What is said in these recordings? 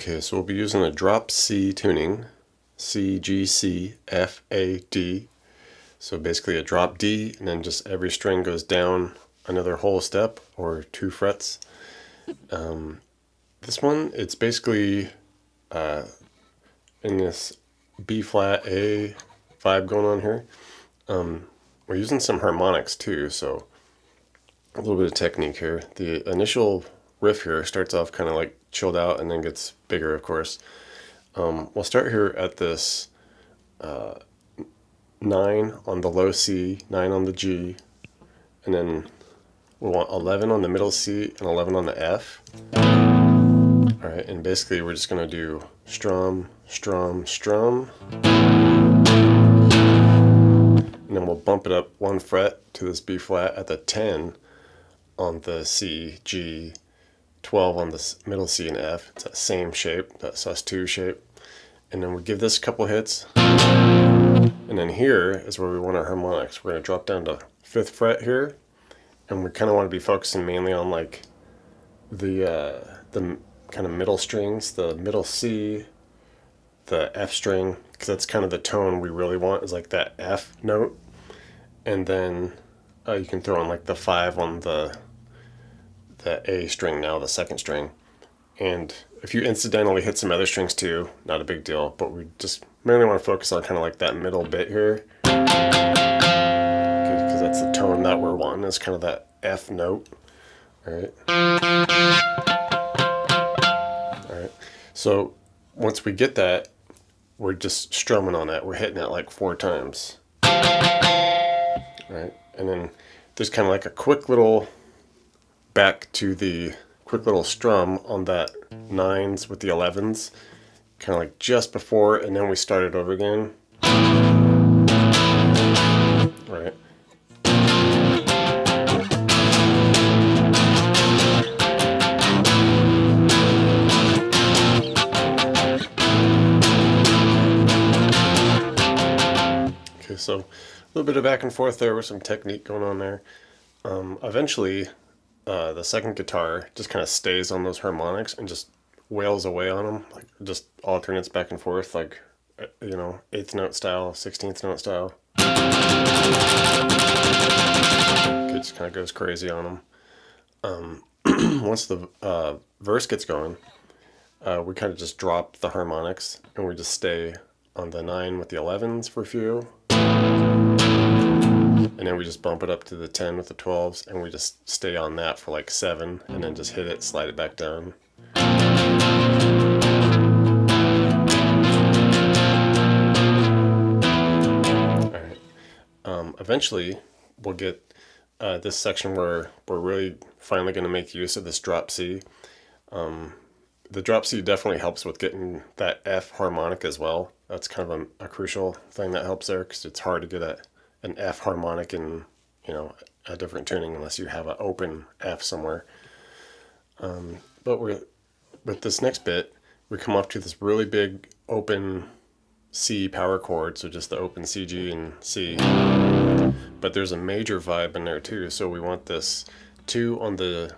Okay, so we'll be using a drop C tuning, C, G, C, F, A, D. So basically a drop D, and then just every string goes down another whole step or 2 frets. This one, it's basically in this B flat A vibe going on here. We're using some harmonics too, so a little bit of technique here. The initial riff here starts off kind of like chilled out and then gets bigger, of course. We'll start here at this 9 on the low C, 9 on the G, and then we want 11 on the middle C and 11 on the F. Alright, and basically we're just going to do strum, strum, strum, and then we'll bump it up 1 fret to this B flat at the 10 on the C, G, 12 on the middle C and F. It's that same shape, that sus2 shape. And then we give this a couple hits. And then here is where we want our harmonics. We're going to drop down to 5th fret here. And we kind of want to be focusing mainly on like the kind of middle strings, the middle C, the F string, because that's kind of the tone we really want, is like that F note. And then you can throw in like the 5 on the A string now, the 2nd string. And if you incidentally hit some other strings too, not a big deal, but we just mainly want to focus on kind of like that middle bit here. Because that's the tone that we're wanting, is kind of that F note. Alright. Alright. So once we get that, we're just strumming on that. We're hitting it like 4 times. Alright. And then there's kind of like a quick little back to the quick little strum on that 9s with the 11s, kind of like just before, and then we start it over again. Right. Okay, so a little bit of back and forth there with some technique going on there. Eventually, the 2nd guitar just kind of stays on those harmonics and just wails away on them, like just alternates back and forth, like, you know, 8th note style, 16th note style. It just kind of goes crazy on them. Once the verse gets going, we kind of just drop the harmonics and we just stay on the 9 with the 11s for a few. And then we just bump it up to the 10 with the 12s, and we just stay on that for like 7, and then just hit it, slide it back down. Alright. Eventually, we'll get this section where we're really finally going to make use of this drop C. The drop C definitely helps with getting that F harmonic as well. That's kind of a crucial thing that helps there, because it's hard to get an F harmonic in, you know, a different tuning unless you have an open F somewhere. But with this next bit, we come up to this really big open C power chord, so just the open C, G, and C. But there's a major vibe in there too, so we want this 2 on the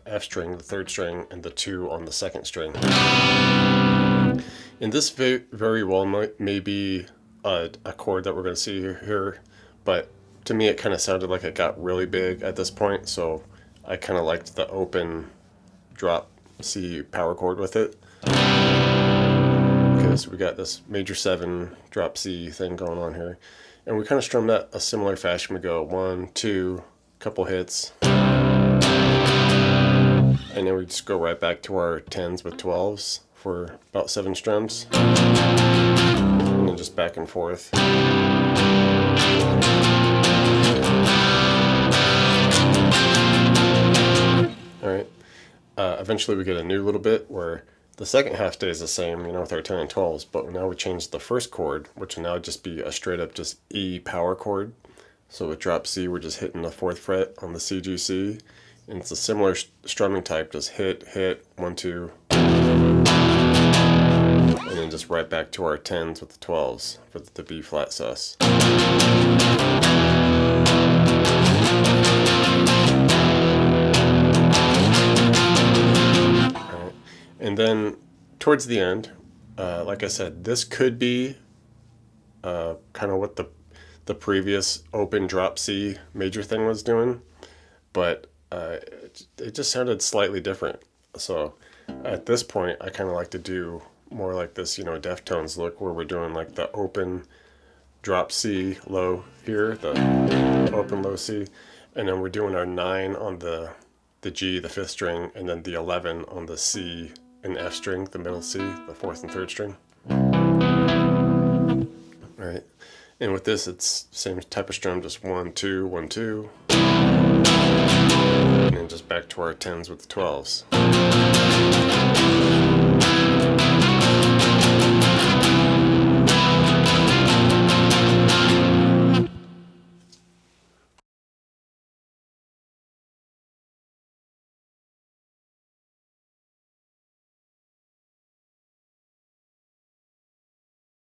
F string, the 3rd string, and the 2 on the 2nd string. And this very well may be a chord that we're going to see here, but to me it kind of sounded like it got really big at this point, so I kind of liked the open drop C power chord with it. Okay, so we got this major 7 drop C thing going on here, and we kind of strum that a similar fashion. We go 1, 2, couple hits, and then we just go right back to our 10s with 12s for about 7 strums. And then just back and forth. Alright. Eventually we get a new little bit where the second half stays the same, you know, with our 10 and 12s, but now we change the first chord, which will now just be a straight up just E power chord. So with drop C, we're just hitting the 4th fret on the C, G, C. And it's a similar strumming type, just hit, 1, 2. And then just right back to our 10s with the 12s for the B flat sus. Alright. And then towards the end, like I said, this could be kind of what the previous open drop C major thing was doing, but it just sounded slightly different. So at this point, I kind of like to do more like this, you know, Deftones look, where we're doing like the open drop C low here, the open low C, and then we're doing our 9 on the G, the 5th string, and then the 11 on the C and F string, the middle C, the 4th and 3rd string. All right, and with this, it's same type of strum, just 1 2 1 2, and then just back to our 10s with the 12s.